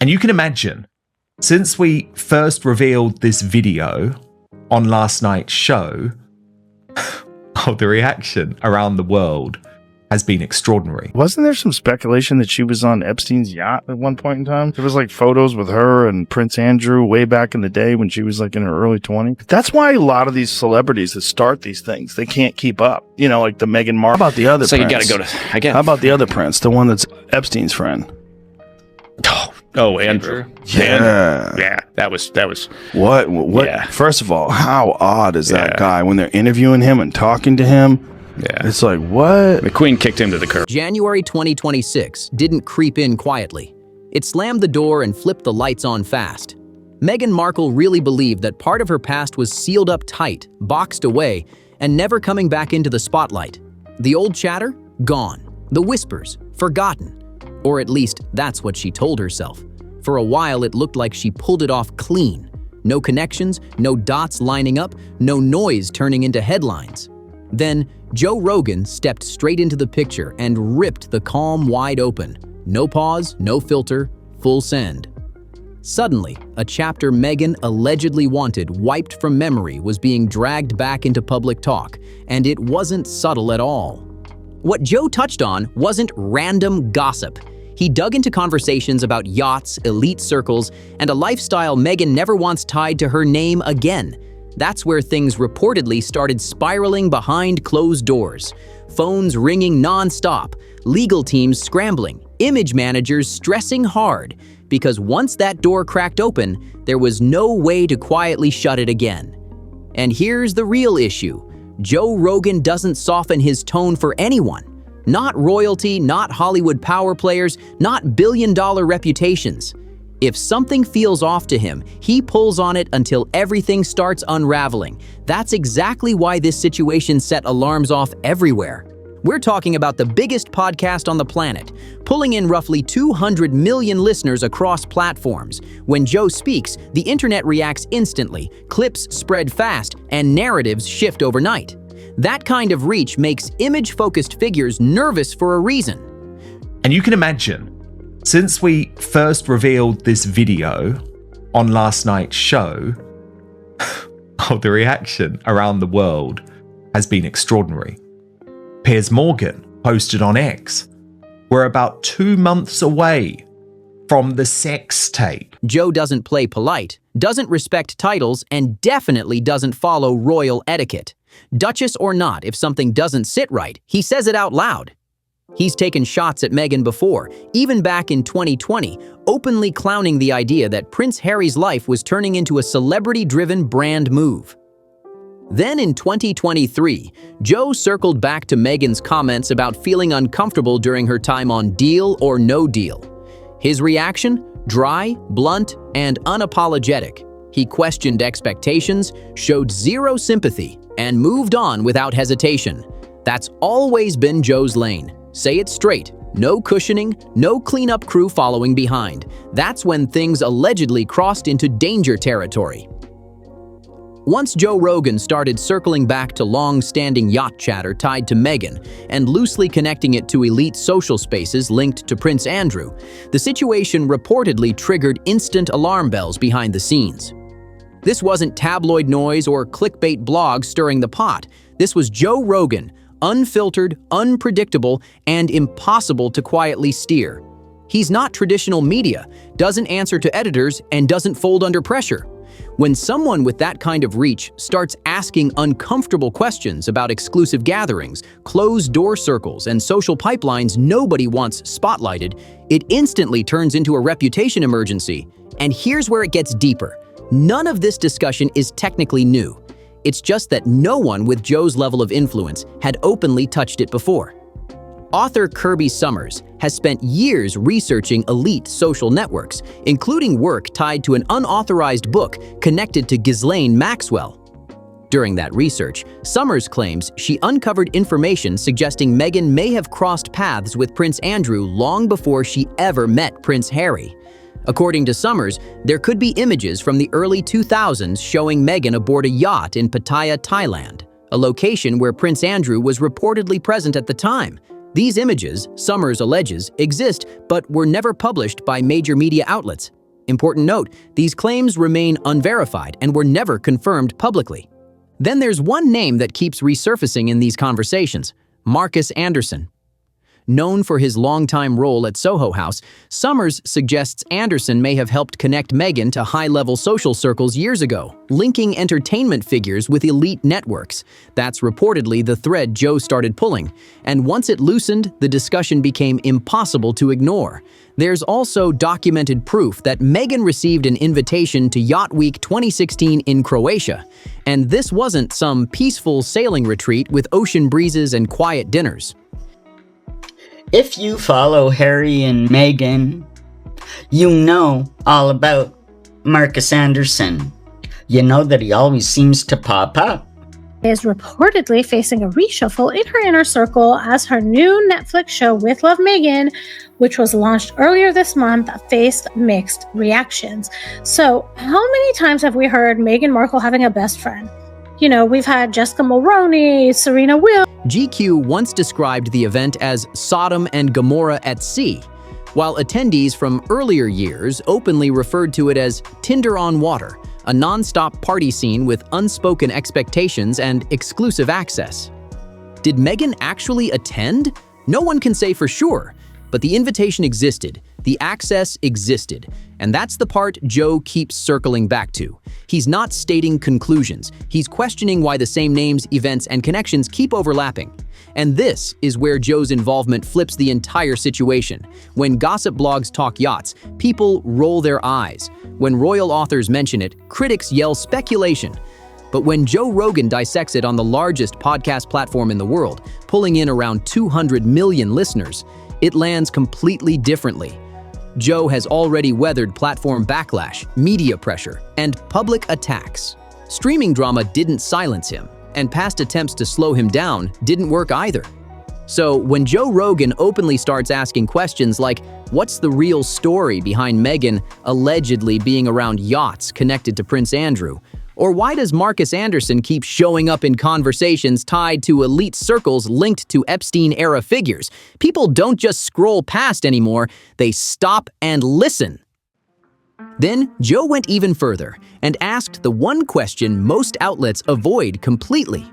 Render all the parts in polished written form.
And you can imagine, since we first revealed this video on last night's show, the reaction around the world has been extraordinary. Wasn't there some speculation that she was on Epstein's yacht at one point in time? There was like photos with her and Prince Andrew way back in the day when she was like in her early 20s. That's why a lot of these celebrities that start these things, they can't keep up. You know, like the Meghan Markle. How about the other So prince? you got to go to, again. How about the other prince, the one that's Epstein's friend? Oh, Andrew. Yeah. Yeah, that was. What? Yeah. First of all, how odd is that guy when they're interviewing him and talking to him? Yeah. It's like, what? The Queen kicked him to the curb. January 2026 didn't creep in quietly. It slammed the door and flipped the lights on fast. Meghan Markle really believed that part of her past was sealed up tight, boxed away, and never coming back into the spotlight. The old chatter? Gone. The whispers? Forgotten. Or at least that's what she told herself. For a while, it looked like she pulled it off clean. No connections, no dots lining up, no noise turning into headlines. Then, Joe Rogan stepped straight into the picture and ripped the calm wide open. No pause, no filter, full send. Suddenly, a chapter Meghan allegedly wanted wiped from memory was being dragged back into public talk, and it wasn't subtle at all. What Joe touched on wasn't random gossip. He dug into conversations about yachts, elite circles, and a lifestyle Meghan never wants tied to her name again. That's where things reportedly started spiraling behind closed doors. Phones ringing non-stop, legal teams scrambling, image managers stressing hard, because once that door cracked open, there was no way to quietly shut it again. And here's the real issue. Joe Rogan doesn't soften his tone for anyone. Not royalty, not Hollywood power players, not billion-dollar reputations. If something feels off to him, he pulls on it until everything starts unraveling. That's exactly why this situation set alarms off everywhere. We're talking about the biggest podcast on the planet, pulling in roughly 200 million listeners across platforms. When Joe speaks, the internet reacts instantly, clips spread fast, and narratives shift overnight. That kind of reach makes image-focused figures nervous for a reason. And you can imagine, since we first revealed this video on last night's show, the reaction around the world has been extraordinary. Piers Morgan posted on X, "We're about 2 months away from the sex tape." Joe doesn't play polite, doesn't respect titles, and definitely doesn't follow royal etiquette. Duchess or not, if something doesn't sit right, he says it out loud. He's taken shots at Meghan before, even back in 2020, openly clowning the idea that Prince Harry's life was turning into a celebrity-driven brand move. Then in 2023, Joe circled back to Meghan's comments about feeling uncomfortable during her time on Deal or No Deal. His reaction? Dry, blunt, and unapologetic. He questioned expectations, showed zero sympathy, and moved on without hesitation. That's always been Joe's lane. Say it straight. No cushioning, no cleanup crew following behind. That's when things allegedly crossed into danger territory. Once Joe Rogan started circling back to long-standing yacht chatter tied to Meghan and loosely connecting it to elite social spaces linked to Prince Andrew, the situation reportedly triggered instant alarm bells behind the scenes. This wasn't tabloid noise or clickbait blogs stirring the pot. This was Joe Rogan, unfiltered, unpredictable, and impossible to quietly steer. He's not traditional media, doesn't answer to editors, and doesn't fold under pressure. When someone with that kind of reach starts asking uncomfortable questions about exclusive gatherings, closed-door circles, and social pipelines nobody wants spotlighted, it instantly turns into a reputation emergency. And here's where it gets deeper. None of this discussion is technically new. It's just that no one with Joe's level of influence had openly touched it before. Author Kirby Summers has spent years researching elite social networks, including work tied to an unauthorized book connected to Ghislaine Maxwell. During that research, Summers claims she uncovered information suggesting Meghan may have crossed paths with Prince Andrew long before she ever met Prince Harry. According to Summers, there could be images from the early 2000s showing Meghan aboard a yacht in Pattaya, Thailand, a location where Prince Andrew was reportedly present at the time. These images, Summers alleges, exist but were never published by major media outlets. Important note, these claims remain unverified and were never confirmed publicly. Then there's one name that keeps resurfacing in these conversations: Marcus Anderson. Known for his longtime role at Soho House, Summers suggests Anderson may have helped connect Meghan to high-level social circles years ago, linking entertainment figures with elite networks. That's reportedly the thread Joe started pulling, and once it loosened, the discussion became impossible to ignore. There's also documented proof that Meghan received an invitation to Yacht Week 2016 in Croatia, and this wasn't some peaceful sailing retreat with ocean breezes and quiet dinners. If you follow Harry and Meghan, you know all about Marcus Anderson. You know that he always seems to pop up. Is reportedly facing a reshuffle in her inner circle as her new Netflix show With Love Meghan, which was launched earlier this month, faced mixed reactions. So how many times have we heard Meghan Markle having a best friend? You know, we've had Jessica Mulroney, Serena Williams. GQ once described the event as Sodom and Gomorrah at sea, while attendees from earlier years openly referred to it as Tinder on Water, a non-stop party scene with unspoken expectations and exclusive access. Did Meghan actually attend? No one can say for sure, but the invitation existed, the access existed, and that's the part Joe keeps circling back to. He's not stating conclusions, he's questioning why the same names, events, and connections keep overlapping. And this is where Joe's involvement flips the entire situation. When gossip blogs talk yachts, people roll their eyes. When royal authors mention it, critics yell speculation. But when Joe Rogan dissects it on the largest podcast platform in the world, pulling in around 200 million listeners, it lands completely differently. Joe has already weathered platform backlash, media pressure, and public attacks. Streaming drama didn't silence him, and past attempts to slow him down didn't work either. So when Joe Rogan openly starts asking questions like, what's the real story behind Meghan allegedly being around yachts connected to Prince Andrew? Or why does Marcus Anderson keep showing up in conversations tied to elite circles linked to Epstein-era figures? People don't just scroll past anymore, they stop and listen. Then Joe went even further and asked the one question most outlets avoid completely.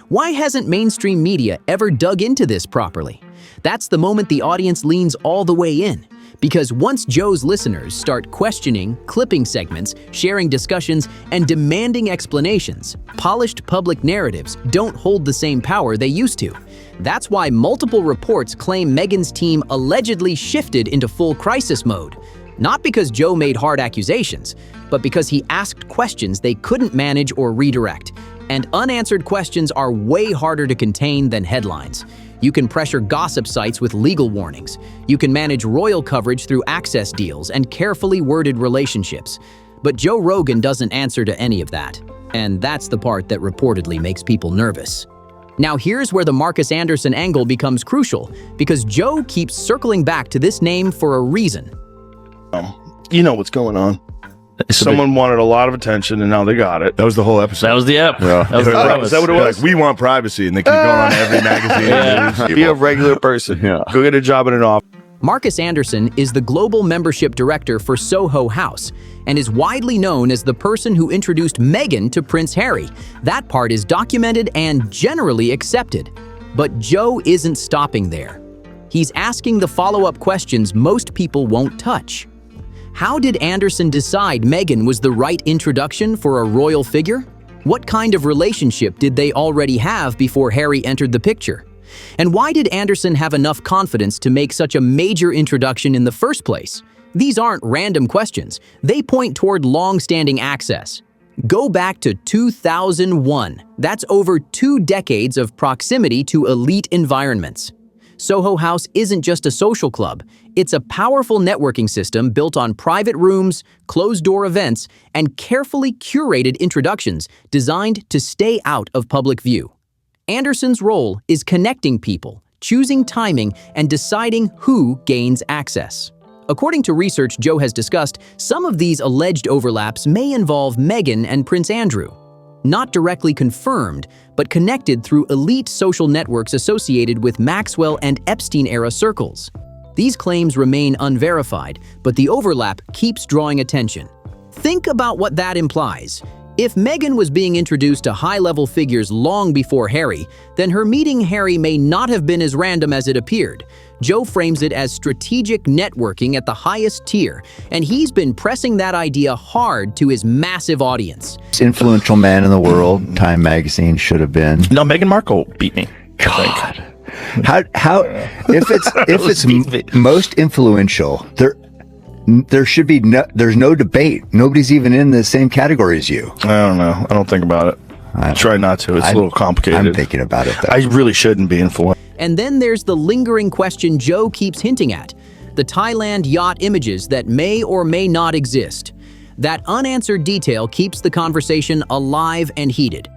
Why hasn't mainstream media ever dug into this properly? That's the moment the audience leans all the way in. Because once Joe's listeners start questioning, clipping segments, sharing discussions, and demanding explanations, polished public narratives don't hold the same power they used to. That's why multiple reports claim Meghan's team allegedly shifted into full crisis mode. Not because Joe made hard accusations, but because he asked questions they couldn't manage or redirect. And unanswered questions are way harder to contain than headlines. You can pressure gossip sites with legal warnings. You can manage royal coverage through access deals and carefully worded relationships. But Joe Rogan doesn't answer to any of that. And that's the part that reportedly makes people nervous. Now here's where the Marcus Anderson angle becomes crucial, because Joe keeps circling back to this name for a reason. You know what's going on. Someone wanted a lot of attention, and now they got it. That was the whole episode. That was the ep. Yeah. That was the premise. Is that what it was? Like, we want privacy, and they keep going on every magazine. Be a regular person. Yeah. Go get a job in an office. Marcus Anderson is the global membership director for Soho House and is widely known as the person who introduced Meghan to Prince Harry. That part is documented and generally accepted. But Joe isn't stopping there. He's asking the follow-up questions most people won't touch. How did Anderson decide Meghan was the right introduction for a royal figure? What kind of relationship did they already have before Harry entered the picture? And why did Anderson have enough confidence to make such a major introduction in the first place? These aren't random questions. They point toward long-standing access. Go back to 2001. That's over 2 decades of proximity to elite environments. Soho House isn't just a social club. It's a powerful networking system built on private rooms, closed-door events, and carefully curated introductions designed to stay out of public view. Anderson's role is connecting people, choosing timing, and deciding who gains access. According to research Joe has discussed, some of these alleged overlaps may involve Meghan and Prince Andrew. not directly confirmed, but connected through elite social networks associated with Maxwell and Epstein-era circles. These claims remain unverified, but the overlap keeps drawing attention. Think about what that implies. If Meghan was being introduced to high-level figures long before Harry, then her meeting Harry may not have been as random as it appeared. Joe frames it as strategic networking at the highest tier, and he's been pressing that idea hard to his massive audience. Influential man in the world, Time magazine should have been. No, Meghan Markle beat me. God, how if it's most influential, there should be there's no debate. Nobody's even in the same category as you. I don't know. I don't think about it. I try not to. It's a little complicated. I'm thinking about it, though. I really shouldn't be influenced. And then there's the lingering question Joe keeps hinting at, the Thailand yacht images that may or may not exist. That unanswered detail keeps the conversation alive and heated.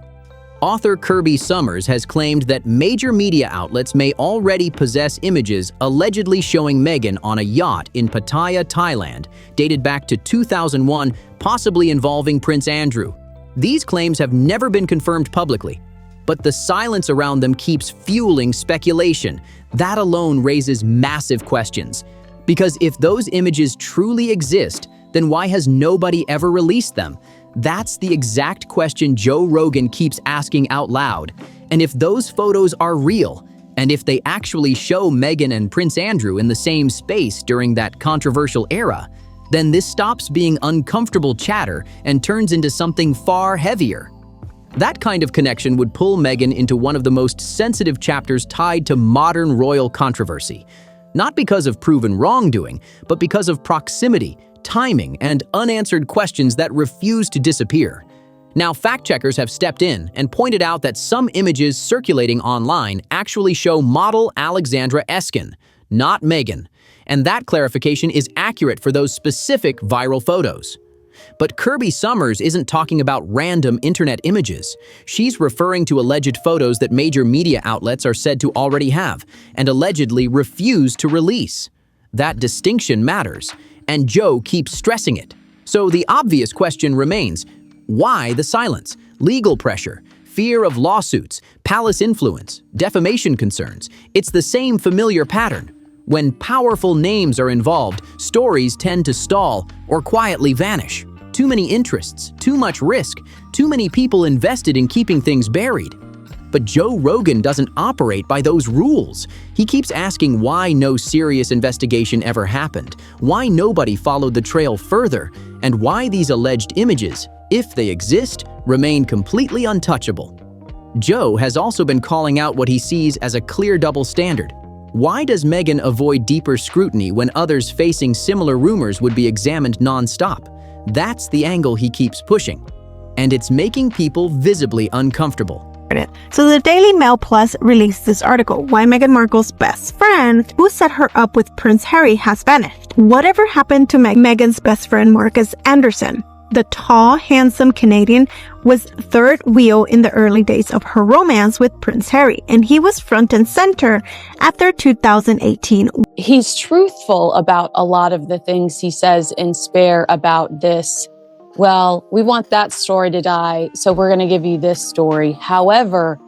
Author Kirby Summers has claimed that major media outlets may already possess images allegedly showing Meghan on a yacht in Pattaya, Thailand, dated back to 2001, possibly involving Prince Andrew. These claims have never been confirmed publicly, but the silence around them keeps fueling speculation. That alone raises massive questions. Because if those images truly exist, then why has nobody ever released them? That's the exact question Joe Rogan keeps asking out loud. And if those photos are real, and if they actually show Meghan and Prince Andrew in the same space during that controversial era, then this stops being uncomfortable chatter and turns into something far heavier. That kind of connection would pull Meghan into one of the most sensitive chapters tied to modern royal controversy. Not because of proven wrongdoing, but because of proximity, timing, and unanswered questions that refuse to disappear. Now, fact-checkers have stepped in and pointed out that some images circulating online actually show model Alexandra Eskin, not Meghan, and that clarification is accurate for those specific viral photos. But Kirby Summers isn't talking about random internet images. She's referring to alleged photos that major media outlets are said to already have and allegedly refuse to release. That distinction matters, and Joe keeps stressing it. So the obvious question remains, why the silence? Legal pressure, fear of lawsuits, palace influence, defamation concerns. It's the same familiar pattern. When powerful names are involved, stories tend to stall or quietly vanish. Too many interests, too much risk, too many people invested in keeping things buried. But Joe Rogan doesn't operate by those rules. He keeps asking why no serious investigation ever happened, why nobody followed the trail further, and why these alleged images, if they exist, remain completely untouchable. Joe has also been calling out what he sees as a clear double standard. Why does Meghan avoid deeper scrutiny when others facing similar rumors would be examined non-stop? That's the angle he keeps pushing, and it's making people visibly uncomfortable. So the Daily Mail Plus released this article, Why Meghan Markle's best friend, who set her up with Prince Harry, has vanished. Whatever happened to Meghan's best friend Marcus Anderson? The tall, handsome Canadian was third wheel in the early days of her romance with Prince Harry, and he was front and center at their 2018. He's truthful about a lot of the things he says in Spare about this. Well, we want that story to die, so we're going to give you this story. However,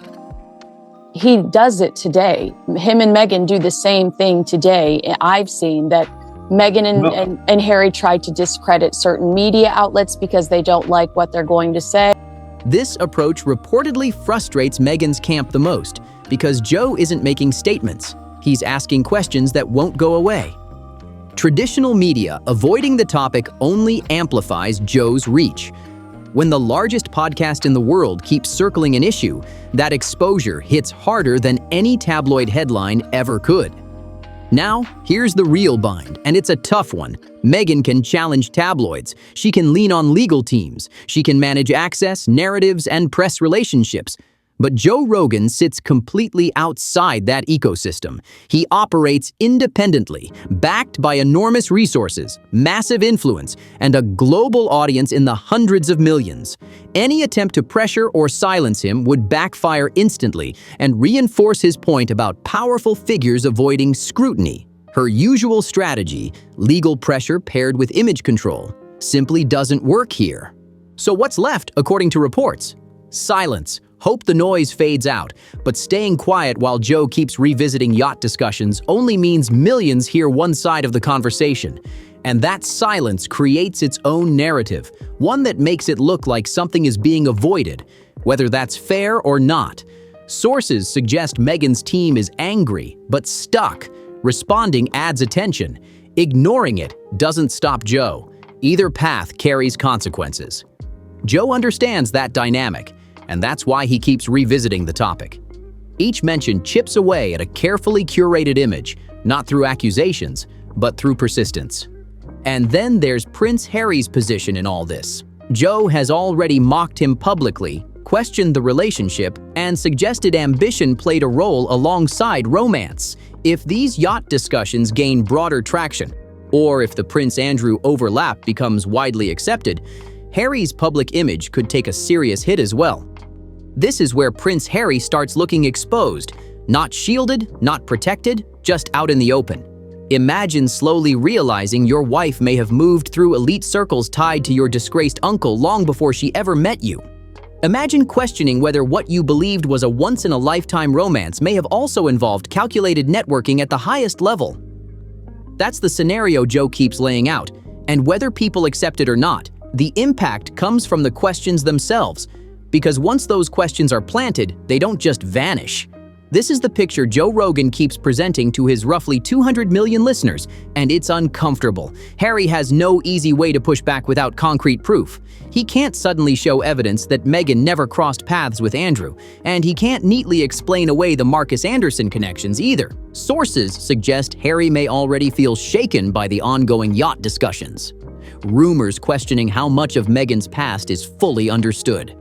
he does it today. Him and Meghan do the same thing today. I've seen that Meghan and Harry tried to discredit certain media outlets because they don't like what they're going to say. This approach reportedly frustrates Meghan's camp the most because Joe isn't making statements. He's asking questions that won't go away. Traditional media avoiding the topic only amplifies Joe's reach. When the largest podcast in the world keeps circling an issue, that exposure hits harder than any tabloid headline ever could. Now, here's the real bind, and it's a tough one. Meghan can challenge tabloids. She can lean on legal teams. She can manage access, narratives, and press relationships. But Joe Rogan sits completely outside that ecosystem. He operates independently, backed by enormous resources, massive influence, and a global audience in the hundreds of millions. Any attempt to pressure or silence him would backfire instantly and reinforce his point about powerful figures avoiding scrutiny. Her usual strategy, legal pressure paired with image control, simply doesn't work here. So what's left, according to reports? Silence. Hope the noise fades out, but staying quiet while Joe keeps revisiting yacht discussions only means millions hear one side of the conversation. And that silence creates its own narrative, one that makes it look like something is being avoided, whether that's fair or not. Sources suggest Meghan's team is angry, but stuck. Responding adds attention. Ignoring it doesn't stop Joe. Either path carries consequences. Joe understands that dynamic, and that's why he keeps revisiting the topic. Each mention chips away at a carefully curated image, not through accusations, but through persistence. And then there's Prince Harry's position in all this. Joe has already mocked him publicly, questioned the relationship, and suggested ambition played a role alongside romance. If these yacht discussions gain broader traction, or if the Prince Andrew overlap becomes widely accepted, Harry's public image could take a serious hit as well. This is where Prince Harry starts looking exposed, not shielded, not protected, just out in the open. Imagine slowly realizing your wife may have moved through elite circles tied to your disgraced uncle long before she ever met you. Imagine questioning whether what you believed was a once-in-a-lifetime romance may have also involved calculated networking at the highest level. That's the scenario Joe keeps laying out, and whether people accept it or not, the impact comes from the questions themselves, because once those questions are planted, they don't just vanish. This is the picture Joe Rogan keeps presenting to his roughly 200 million listeners, and it's uncomfortable. Harry has no easy way to push back without concrete proof. He can't suddenly show evidence that Meghan never crossed paths with Andrew, and he can't neatly explain away the Marcus Anderson connections either. Sources suggest Harry may already feel shaken by the ongoing yacht discussions. Rumors questioning how much of Meghan's past is fully understood.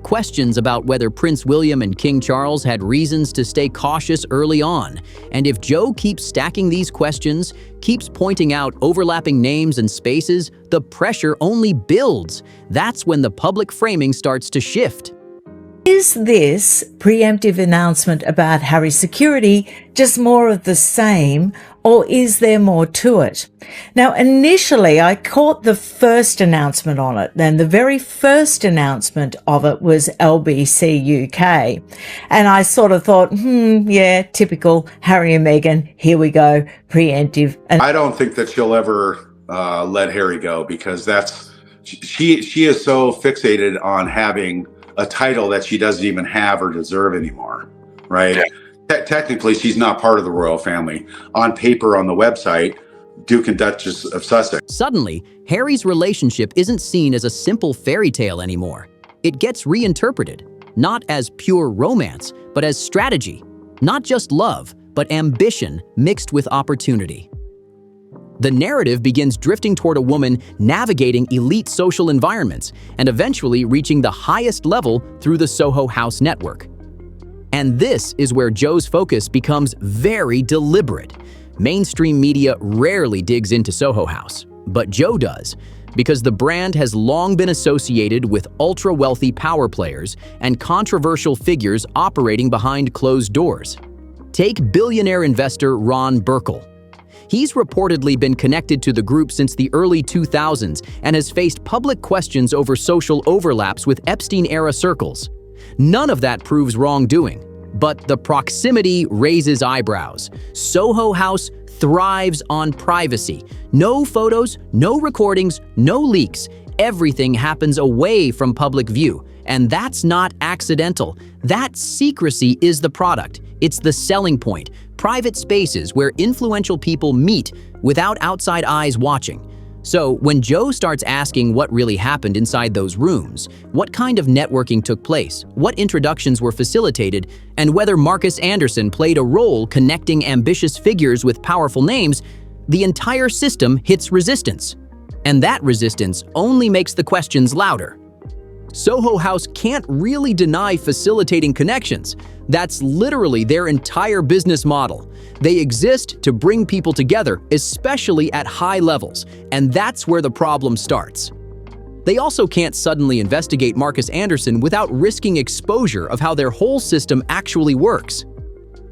Questions about whether Prince William and King Charles had reasons to stay cautious early on. And if Joe keeps stacking these questions, keeps pointing out overlapping names and spaces, the pressure only builds. That's when the public framing starts to shift. Is this preemptive announcement about Harry's security just more of the same, or is there more to it? Now, initially, I caught the first announcement on it. Then the very first announcement of it was LBC UK. And I sort of thought, yeah, typical Harry and Meghan. Here we go, preemptive. I don't think that she'll ever let Harry go, because she is so fixated on having a title that she doesn't even have or deserve anymore, right? Yeah. Technically, she's not part of the royal family. On paper, on the website, Duke and Duchess of Sussex. Suddenly, Harry's relationship isn't seen as a simple fairy tale anymore. It gets reinterpreted, not as pure romance, but as strategy. Not just love, but ambition mixed with opportunity. The narrative begins drifting toward a woman navigating elite social environments and eventually reaching the highest level through the Soho House network. And this is where Joe's focus becomes very deliberate. Mainstream media rarely digs into Soho House, but Joe does, because the brand has long been associated with ultra-wealthy power players and controversial figures operating behind closed doors. Take billionaire investor Ron Burkle. He's reportedly been connected to the group since the early 2000s and has faced public questions over social overlaps with Epstein-era circles. None of that proves wrongdoing, but the proximity raises eyebrows. Soho House thrives on privacy. No photos, no recordings, no leaks. Everything happens away from public view. And that's not accidental. That secrecy is the product. It's the selling point. Private spaces where influential people meet without outside eyes watching. So when Joe starts asking what really happened inside those rooms, what kind of networking took place, what introductions were facilitated, and whether Marcus Anderson played a role connecting ambitious figures with powerful names, the entire system hits resistance. And that resistance only makes the questions louder. Soho House can't really deny facilitating connections. That's literally their entire business model. They exist to bring people together, especially at high levels, and that's where the problem starts. They also can't suddenly investigate Marcus Anderson without risking exposure of how their whole system actually works.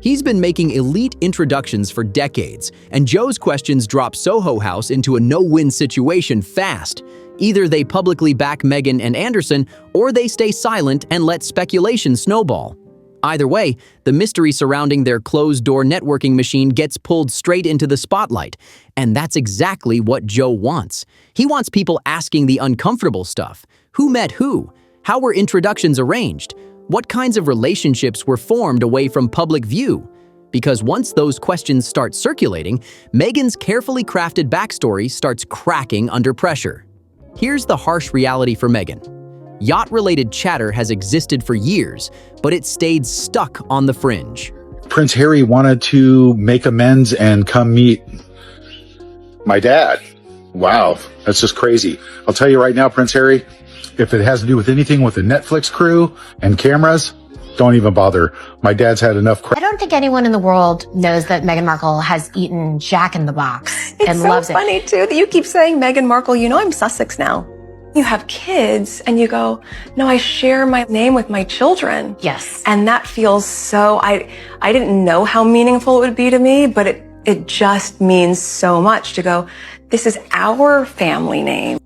He's been making elite introductions for decades, and Joe's questions drop Soho House into a no-win situation fast. Either they publicly back Meghan and Anderson, or they stay silent and let speculation snowball. Either way, the mystery surrounding their closed-door networking machine gets pulled straight into the spotlight, and that's exactly what Joe wants. He wants people asking the uncomfortable stuff. Who met who? How were introductions arranged? What kinds of relationships were formed away from public view? Because once those questions start circulating, Meghan's carefully crafted backstory starts cracking under pressure. Here's the harsh reality for Meghan. Yacht-related chatter has existed for years, but it stayed stuck on the fringe. Prince Harry wanted to make amends and come meet my dad. Wow, that's just crazy. I'll tell you right now, Prince Harry, if it has to do with anything with the Netflix crew and cameras, don't even bother. My dad's had enough I don't think anyone in the world knows that Meghan Markle has eaten Jack in the Box and loves it. It's so funny, too, that you keep saying Meghan Markle. You know I'm Sussex now. You have kids and you go, no, I share my name with my children. Yes. And that feels so, I didn't know how meaningful it would be to me, but it just means so much to go, this is our family name.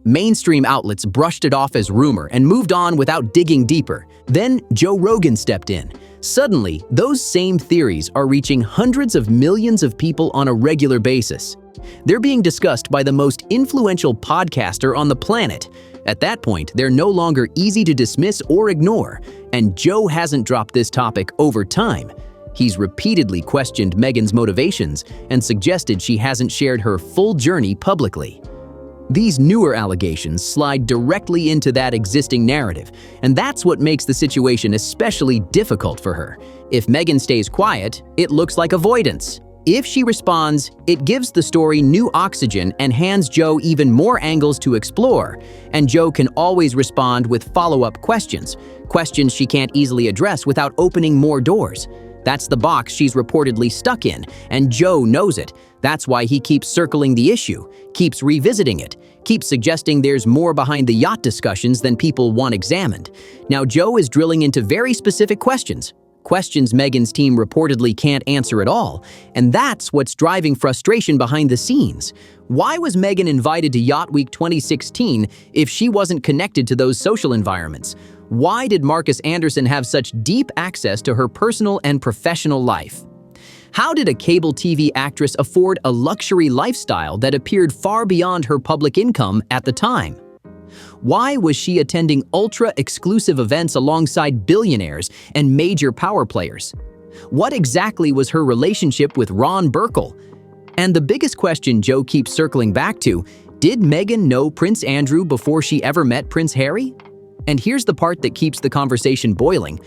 Mainstream outlets brushed it off as rumor and moved on without digging deeper. Then Joe Rogan stepped in. Suddenly, those same theories are reaching hundreds of millions of people on a regular basis. They're being discussed by the most influential podcaster on the planet. At that point, they're no longer easy to dismiss or ignore, and Joe hasn't dropped this topic over time. He's repeatedly questioned Meghan's motivations and suggested she hasn't shared her full journey publicly. These newer allegations slide directly into that existing narrative, and that's what makes the situation especially difficult for her. If Meghan stays quiet, it looks like avoidance. If she responds, it gives the story new oxygen and hands Joe even more angles to explore, and Joe can always respond with follow-up questions she can't easily address without opening more doors. That's the box she's reportedly stuck in, and Joe knows it. That's why he keeps circling the issue, keeps revisiting it, keeps suggesting there's more behind the yacht discussions than people want examined. Now Joe is drilling into very specific questions Meghan's team reportedly can't answer at all, and that's what's driving frustration behind the scenes. Why was Meghan invited to Yacht Week 2016 if she wasn't connected to those social environments? Why did Marcus Anderson have such deep access to her personal and professional life? How did a cable TV actress afford a luxury lifestyle that appeared far beyond her public income at the time? Why was she attending ultra-exclusive events alongside billionaires and major power players? What exactly was her relationship with Ron Burkle? And the biggest question Joe keeps circling back to, did Meghan know Prince Andrew before she ever met Prince Harry? And here's the part that keeps the conversation boiling.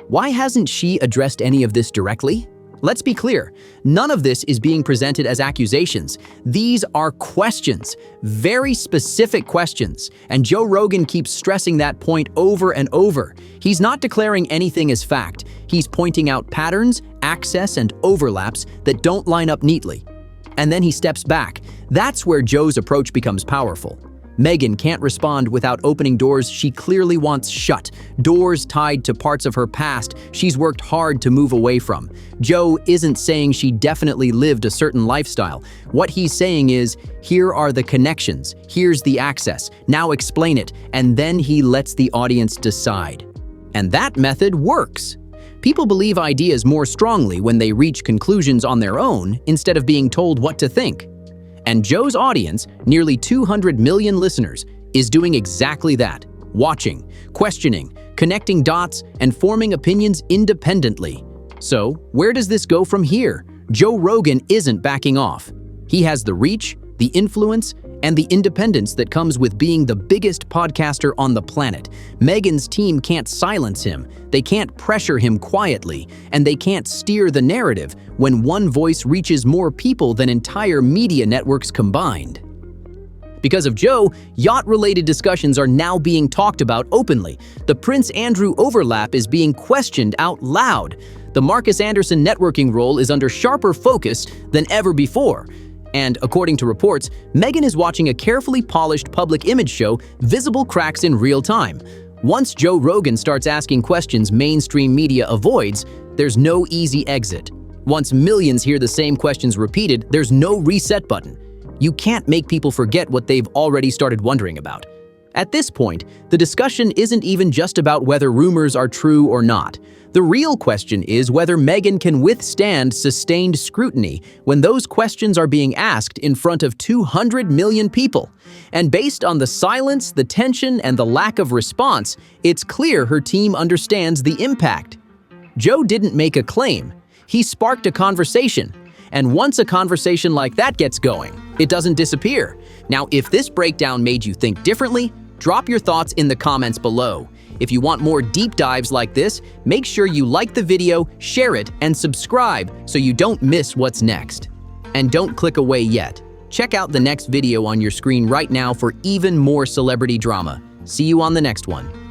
Why hasn't she addressed any of this directly? Let's be clear, none of this is being presented as accusations. These are questions, very specific questions, and Joe Rogan keeps stressing that point over and over. He's not declaring anything as fact. He's pointing out patterns, access, and overlaps that don't line up neatly. And then he steps back. That's where Joe's approach becomes powerful. Meghan can't respond without opening doors she clearly wants shut, doors tied to parts of her past she's worked hard to move away from. Joe isn't saying she definitely lived a certain lifestyle. What he's saying is, here are the connections, here's the access, now explain it, and then he lets the audience decide. And that method works. People believe ideas more strongly when they reach conclusions on their own instead of being told what to think. And Joe's audience, nearly 200 million listeners, is doing exactly that. Watching, questioning, connecting dots, and forming opinions independently. So, where does this go from here? Joe Rogan isn't backing off. He has the reach, the influence, and the independence that comes with being the biggest podcaster on the planet. Meghan's team can't silence him, they can't pressure him quietly, and they can't steer the narrative when one voice reaches more people than entire media networks combined. Because of Joe, yacht-related discussions are now being talked about openly. The Prince Andrew overlap is being questioned out loud. The Marcus Anderson networking role is under sharper focus than ever before. And according to reports, Meghan is watching a carefully polished public image show visible cracks in real time. Once Joe Rogan starts asking questions mainstream media avoids, There's no easy exit. Once millions hear the same questions repeated, there's no reset button. You can't make people forget what they've already started wondering about. At this point, the discussion isn't even just about whether rumors are true or not. The real question is whether Meghan can withstand sustained scrutiny when those questions are being asked in front of 200 million people. And based on the silence, the tension, and the lack of response, it's clear her team understands the impact. Joe didn't make a claim. He sparked a conversation. And once a conversation like that gets going, it doesn't disappear. Now, if this breakdown made you think differently, drop your thoughts in the comments below. If you want more deep dives like this, make sure you like the video, share it, and subscribe so you don't miss what's next. And don't click away yet. Check out the next video on your screen right now for even more celebrity drama. See you on the next one.